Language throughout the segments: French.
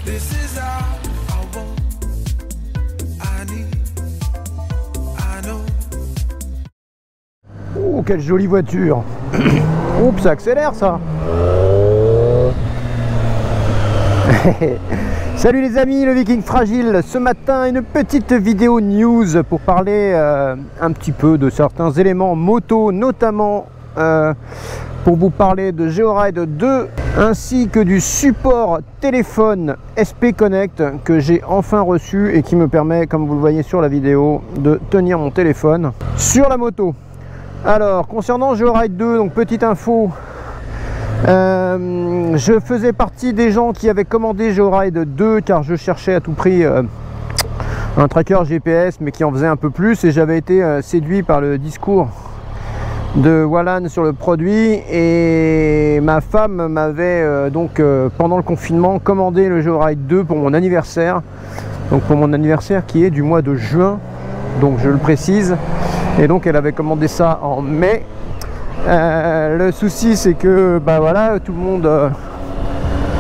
This is all I want, I need, I know. Oh, quelle jolie voiture. Oups, ça accélère ça. Salut les amis, le Viking Fragile. Ce matin, une petite vidéo news pour parler un petit peu de certains éléments moto, notamment pour vous parler de Georide 2 ainsi que du support téléphone SP Connect que j'ai enfin reçu et qui me permet, comme vous le voyez sur la vidéo, de tenir mon téléphone sur la moto. Alors, concernant Georide 2, donc petite info, je faisais partie des gens qui avaient commandé Georide 2 car je cherchais à tout prix un tracker GPS mais qui en faisait un peu plus, et j'avais été séduit par le discours de Wallan sur le produit, et ma femme m'avait pendant le confinement commandé le Georide 2 pour mon anniversaire, donc pour mon anniversaire qui est du mois de juin, donc je le précise, et donc elle avait commandé ça en mai. Le souci c'est que voilà, tout le monde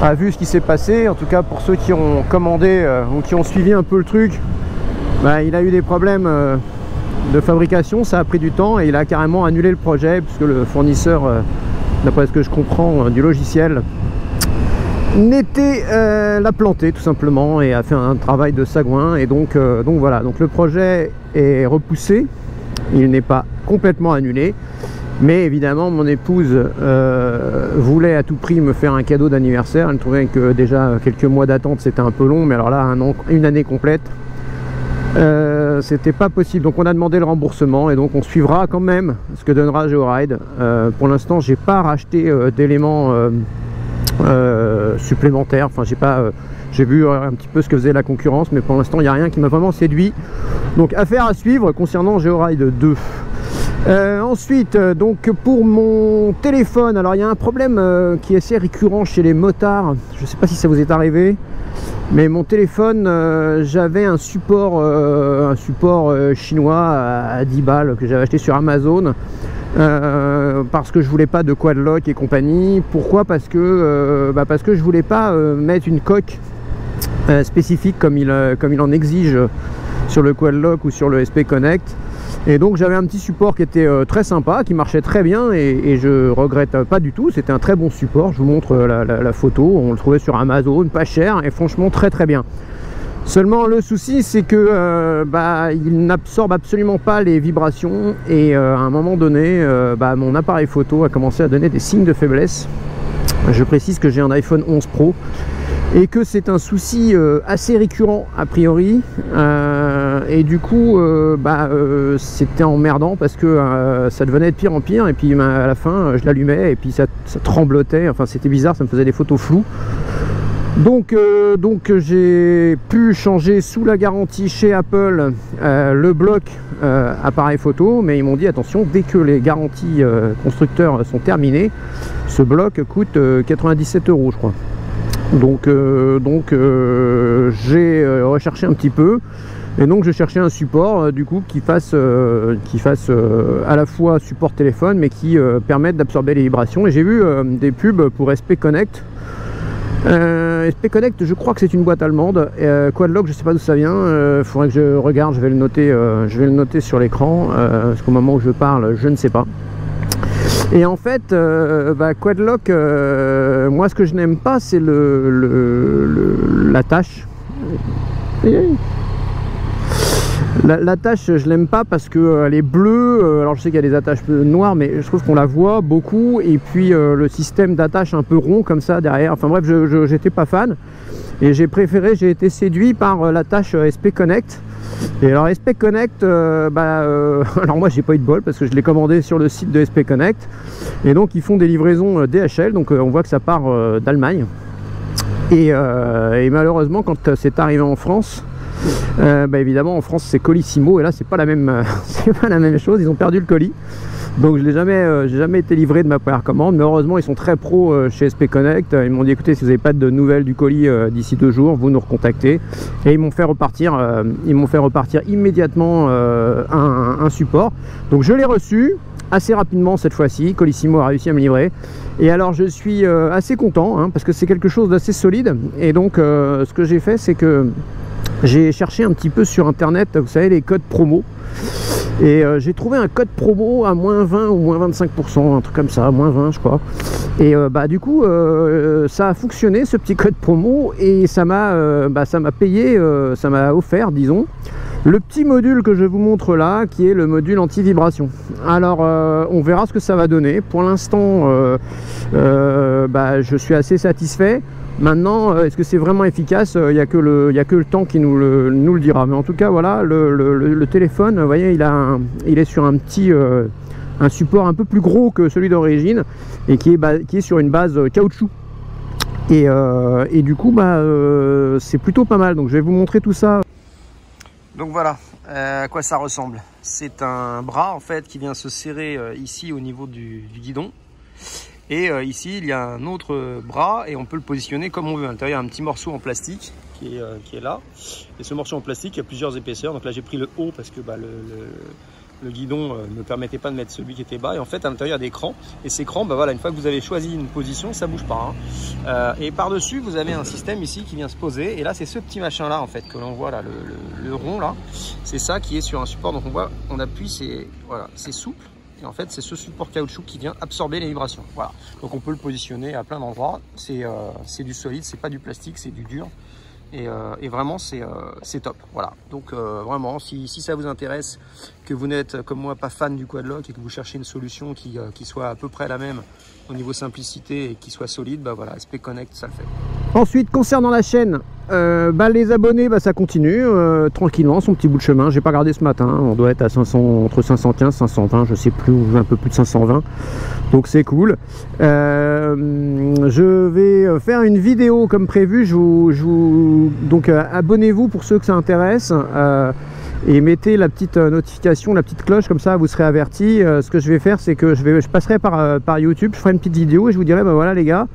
a vu ce qui s'est passé, en tout cas pour ceux qui ont commandé ou qui ont suivi un peu le truc, il a eu des problèmes de fabrication, ça a pris du temps et il a carrément annulé le projet puisque le fournisseur, d'après ce que je comprends du logiciel, l'a planté tout simplement et a fait un travail de sagouin, et donc voilà, donc le projet est repoussé, il n'est pas complètement annulé, mais évidemment mon épouse voulait à tout prix me faire un cadeau d'anniversaire. Elle trouvait que déjà quelques mois d'attente c'était un peu long, mais alors là une année complète, c'était pas possible. Donc on a demandé le remboursement et donc on suivra quand même ce que donnera Georide. Pour l'instant j'ai pas racheté d'éléments supplémentaires, enfin j'ai vu un petit peu ce que faisait la concurrence, mais pour l'instant il n'y a rien qui m'a vraiment séduit, donc affaire à suivre concernant Georide 2. Ensuite, donc pour mon téléphone, alors il y a un problème qui est assez récurrent chez les motards, je ne sais pas si ça vous est arrivé, mais mon téléphone, j'avais un support chinois à 10 balles que j'avais acheté sur Amazon, parce que je voulais pas de quad lock et compagnie. Pourquoi? Parce que je voulais pas mettre une coque spécifique comme il en exige sur le quad lock ou sur le SP Connect. Et donc j'avais un petit support qui était très sympa, qui marchait très bien, et je regrette pas du tout. C'était un très bon support, je vous montre la photo, on le trouvait sur Amazon, pas cher, et franchement très très bien. Seulement le souci c'est que il n'absorbe absolument pas les vibrations, et à un moment donné mon appareil photo a commencé à donner des signes de faiblesse. Je précise que j'ai un iPhone 11 Pro et que c'est un souci assez récurrent a priori, et du coup c'était emmerdant parce que ça devenait de pire en pire, et puis à la fin je l'allumais et puis ça tremblotait, enfin c'était bizarre, ça me faisait des photos floues. Donc j'ai pu changer sous la garantie chez Apple le bloc appareil photo, mais ils m'ont dit attention, dès que les garanties constructeurs sont terminées, ce bloc coûte 97 € je crois. Donc j'ai recherché un petit peu, et donc je cherchais un support du coup qui fasse à la fois support téléphone mais qui permette d'absorber les vibrations, et j'ai vu des pubs pour SP Connect. SP Connect, je crois que c'est une boîte allemande. Quadlock, je sais pas d'où ça vient, faudrait que je regarde, je vais le noter sur l'écran, parce qu'au moment où je parle je ne sais pas. Et en fait Quadlock, moi ce que je n'aime pas c'est l'attache. L'attache je l'aime pas parce que elle est bleue, alors je sais qu'il y a des attaches noires mais je trouve qu'on la voit beaucoup, et puis le système d'attache un peu rond comme ça derrière, enfin bref, j'étais pas fan, et j'ai été séduit par l'attache SP Connect. Et alors SP Connect, alors moi j'ai pas eu de bol parce que je l'ai commandé sur le site de SP Connect, et donc ils font des livraisons DHL, donc on voit que ça part d'Allemagne, et malheureusement quand c'est arrivé en France, évidemment en France c'est Colissimo, et là c'est pas la même chose, ils ont perdu le colis. Donc je n'ai jamais été livré de ma première commande, mais heureusement ils sont très pros chez SP Connect. Ils m'ont dit écoutez, si vous n'avez pas de nouvelles du colis d'ici 2 jours, vous nous recontactez, et ils m'ont fait repartir immédiatement un support. Donc je l'ai reçu, assez rapidement cette fois-ci. Colissimo a réussi à me livrer. Et alors je suis assez content hein, parce que c'est quelque chose d'assez solide. Et donc ce que j'ai fait, c'est que j'ai cherché un petit peu sur internet, vous savez, les codes promo. Et j'ai trouvé un code promo à moins 20 ou moins 25%, un truc comme ça, moins 20 je crois. Et bah du coup ça a fonctionné ce petit code promo et ça m'a payé, ça m'a offert disons le petit module que je vous montre là qui est le module anti-vibration. Alors on verra ce que ça va donner. Pour l'instant je suis assez satisfait. Maintenant, est-ce que c'est vraiment efficace? Il n'y a que le temps qui nous le dira. Mais en tout cas, voilà, le téléphone, vous voyez, il est sur un petit un support un peu plus gros que celui d'origine et qui est sur une base caoutchouc. Et du coup, c'est plutôt pas mal. Donc, je vais vous montrer tout ça. Donc voilà à quoi ça ressemble. C'est un bras en fait qui vient se serrer ici au niveau du guidon. Et ici, il y a un autre bras et on peut le positionner comme on veut. À l'intérieur, il y a un petit morceau en plastique qui est là. Et ce morceau en plastique, il y a plusieurs épaisseurs. Donc là, j'ai pris le haut parce que le guidon ne me permettait pas de mettre celui qui était bas. Et en fait, à l'intérieur, il y a des crans. Et ces crans, voilà, une fois que vous avez choisi une position, ça ne bouge pas. Hein. Et par-dessus, vous avez un système ici qui vient se poser. Et là, c'est ce petit machin-là, en fait, que l'on voit là, le rond, là. C'est ça qui est sur un support. Donc on voit, on appuie, voilà, c'est souple. Et en fait, c'est ce support caoutchouc qui vient absorber les vibrations. Voilà. Donc, on peut le positionner à plein d'endroits. C'est du solide, c'est pas du plastique, c'est du dur. Et vraiment, c'est top. Voilà. Donc, vraiment, si ça vous intéresse, que vous n'êtes comme moi pas fan du quadlock et que vous cherchez une solution qui soit à peu près la même au niveau simplicité et qui soit solide, voilà, SP Connect, ça le fait. Ensuite, concernant la chaîne, les abonnés, ça continue tranquillement son petit bout de chemin. J'ai pas regardé ce matin, on doit être à 500, entre 515 520, je sais plus, un peu plus de 520, donc c'est cool. Je vais faire une vidéo comme prévu. Donc abonnez-vous pour ceux que ça intéresse et mettez la petite notification, la petite cloche, comme ça vous serez avertis. Ce que je vais faire, c'est que je passerai par YouTube, je ferai une petite vidéo et je vous dirai voilà les gars,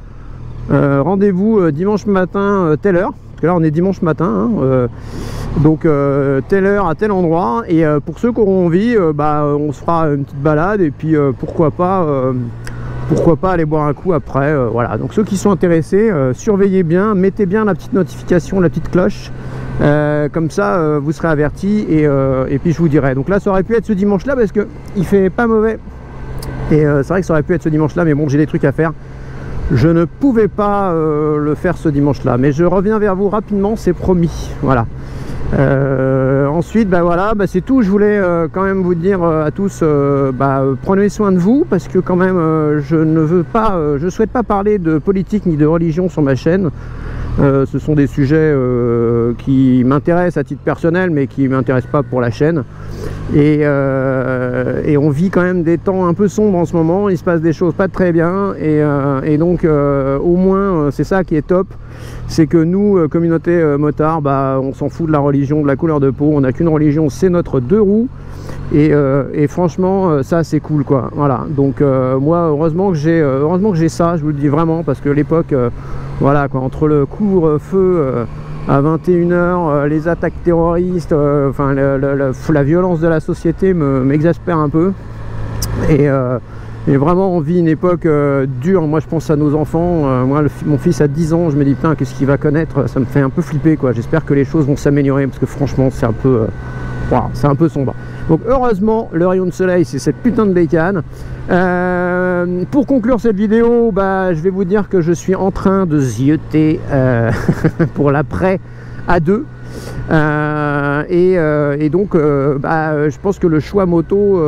rendez-vous dimanche matin telle heure, parce que là on est dimanche matin hein, donc telle heure à tel endroit. Et pour ceux qui auront envie, on se fera une petite balade et puis pourquoi pas aller boire un coup après. Voilà, donc ceux qui sont intéressés, surveillez bien, mettez bien la petite notification, la petite cloche, comme ça vous serez avertis et puis je vous dirai. Donc là ça aurait pu être ce dimanche là parce que il fait pas mauvais et c'est vrai que ça aurait pu être ce dimanche là, mais bon, j'ai des trucs à faire. Je ne pouvais pas le faire ce dimanche là, mais je reviens vers vous rapidement, c'est promis. Voilà. Ensuite voilà, c'est tout. Je voulais quand même vous dire à tous, prenez soin de vous, parce que quand même je souhaite pas parler de politique ni de religion sur ma chaîne. Ce sont des sujets qui m'intéressent à titre personnel mais qui ne m'intéressent pas pour la chaîne. Et on vit quand même des temps un peu sombres en ce moment, il se passe des choses pas très bien et donc au moins c'est ça qui est top, c'est que nous, communauté motard, on s'en fout de la religion, de la couleur de peau, on n'a qu'une religion, c'est notre deux roues. Et franchement ça c'est cool quoi. Voilà, donc moi heureusement que j'ai ça, je vous le dis vraiment, parce que l'époque voilà quoi, entre le couvre-feu à 21 h, les attaques terroristes, la violence de la société m'exaspère un peu. Et vraiment on vit une époque dure. Moi je pense à nos enfants, moi mon fils a 10 ans, je me dis putain, qu'est-ce qu'il va connaître, ça me fait un peu flipper quoi. J'espère que les choses vont s'améliorer parce que franchement c'est un peu sombre. Donc heureusement le rayon de soleil c'est cette putain de bécane. Pour conclure cette vidéo, je vais vous dire que je suis en train de zioter pour l'après A2 et donc je pense que le choix moto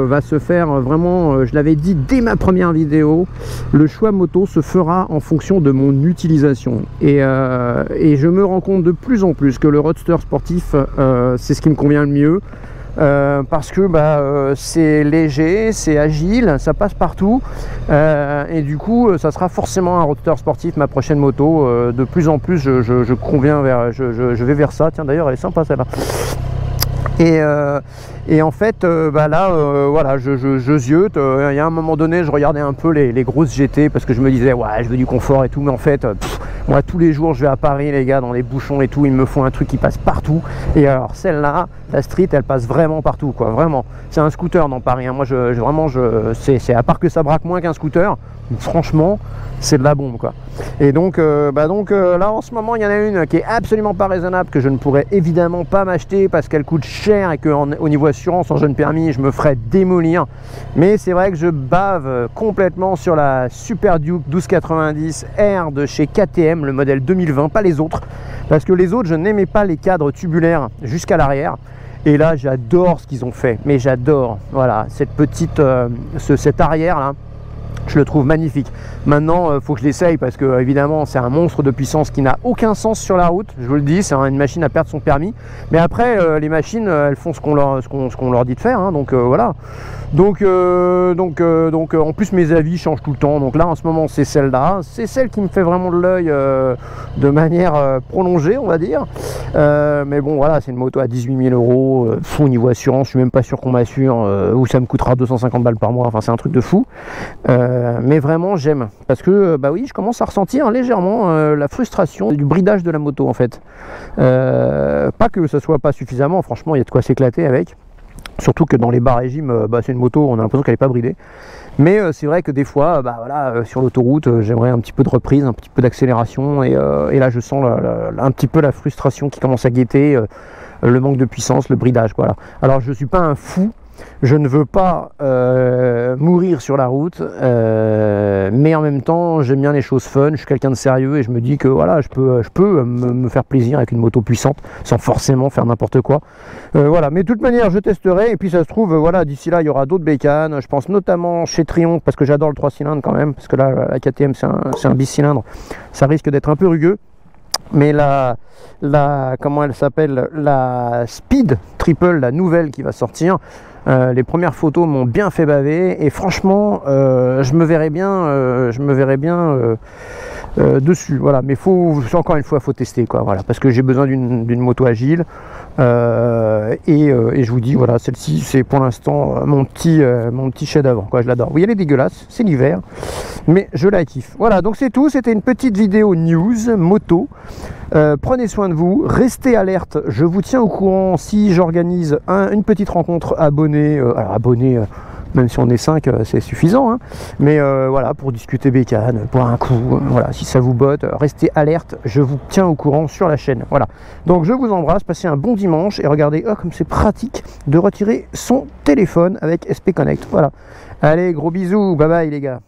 va se faire vraiment, je l'avais dit dès ma première vidéo, le choix moto se fera en fonction de mon utilisation et je me rends compte de plus en plus que le roadster sportif c'est ce qui me convient le mieux. Parce que c'est léger, c'est agile, ça passe partout et du coup ça sera forcément un roadster sportif, ma prochaine moto. De plus en plus je conviens je vais vers ça. Tiens, d'ailleurs elle est sympa celle-là. Et en fait voilà, je ziote. Il y a un moment donné je regardais un peu les grosses GT parce que je me disais ouais, je veux du confort et tout, mais en fait Moi, tous les jours, je vais à Paris, les gars, dans les bouchons et tout, il me faut un truc qui passe partout. Et alors, celle-là, la Street, elle passe vraiment partout, quoi, vraiment. C'est un scooter dans Paris, hein. Moi, c'est à part que ça braque moins qu'un scooter, franchement, c'est de la bombe, quoi. Et donc, là, en ce moment, il y en a une qui est absolument pas raisonnable, que je ne pourrais évidemment pas m'acheter parce qu'elle coûte cher et qu'au niveau assurance, en jeune permis, je me ferais démolir. Mais c'est vrai que je bave complètement sur la Super Duke 1290 R de chez KTM, le modèle 2020, pas les autres. Parce que les autres, je n'aimais pas les cadres tubulaires jusqu'à l'arrière. Et là, j'adore ce qu'ils ont fait. Mais j'adore, voilà, cette petite, cet arrière là. Je le trouve magnifique. Maintenant, faut que je l'essaye parce que évidemment, c'est un monstre de puissance qui n'a aucun sens sur la route. Je vous le dis, c'est une machine à perdre son permis. Mais après, les machines, elles font ce qu'on leur dit de faire. Hein, donc voilà. Donc, en plus, mes avis changent tout le temps. Donc là, en ce moment, c'est celle-là. C'est celle qui me fait vraiment de l'œil de manière prolongée, on va dire. Mais bon, voilà, c'est une moto à 18 000 euros. Au niveau assurance, je suis même pas sûr qu'on m'assure. Ou ça me coûtera 250 balles par mois. Enfin, c'est un truc de fou. Mais vraiment j'aime parce que bah oui, je commence à ressentir légèrement la frustration du bridage de la moto en fait. Pas que ça soit pas suffisamment, franchement il y a de quoi s'éclater avec, surtout que dans les bas régimes, c'est une moto, on a l'impression qu'elle n'est pas bridée. Mais c'est vrai que des fois, voilà, sur l'autoroute, j'aimerais un petit peu de reprise, un petit peu d'accélération, et là je sens un petit peu la frustration qui commence à guetter, le manque de puissance, le bridage, voilà. Alors je suis pas un fou. Je ne veux pas mourir sur la route, mais en même temps j'aime bien les choses fun, je suis quelqu'un de sérieux et je me dis que voilà, je peux me faire plaisir avec une moto puissante sans forcément faire n'importe quoi. Voilà, mais de toute manière je testerai et puis ça se trouve, voilà, d'ici là il y aura d'autres bécanes, je pense notamment chez Triomphe parce que j'adore le 3 cylindres quand même, parce que là la KTM c'est un bicylindre, ça risque d'être un peu rugueux. Mais comment elle s'appelle, la Speed Triple, la nouvelle qui va sortir, les premières photos m'ont bien fait baver et franchement je me verrais bien dessus, voilà. Mais encore une fois faut tester, quoi, voilà, parce que j'ai besoin d'une moto agile et je vous dis, voilà, celle-ci c'est pour l'instant mon petit chef-d'œuvre, quoi. Je l'adore. Oui, elle est dégueulasse, c'est l'hiver, mais je la kiffe. Voilà, donc c'est tout, c'était une petite vidéo news moto. Prenez soin de vous, restez alerte, je vous tiens au courant si j'organise une petite rencontre abonnés. Alors abonnés, même si on est 5, c'est suffisant, hein. Mais voilà, pour discuter bécane, boire un coup, voilà, si ça vous botte, restez alerte, je vous tiens au courant sur la chaîne. Voilà, donc je vous embrasse, passez un bon dimanche et regardez, oh, comme c'est pratique de retirer son téléphone avec SP Connect. Voilà, allez, gros bisous, bye bye les gars.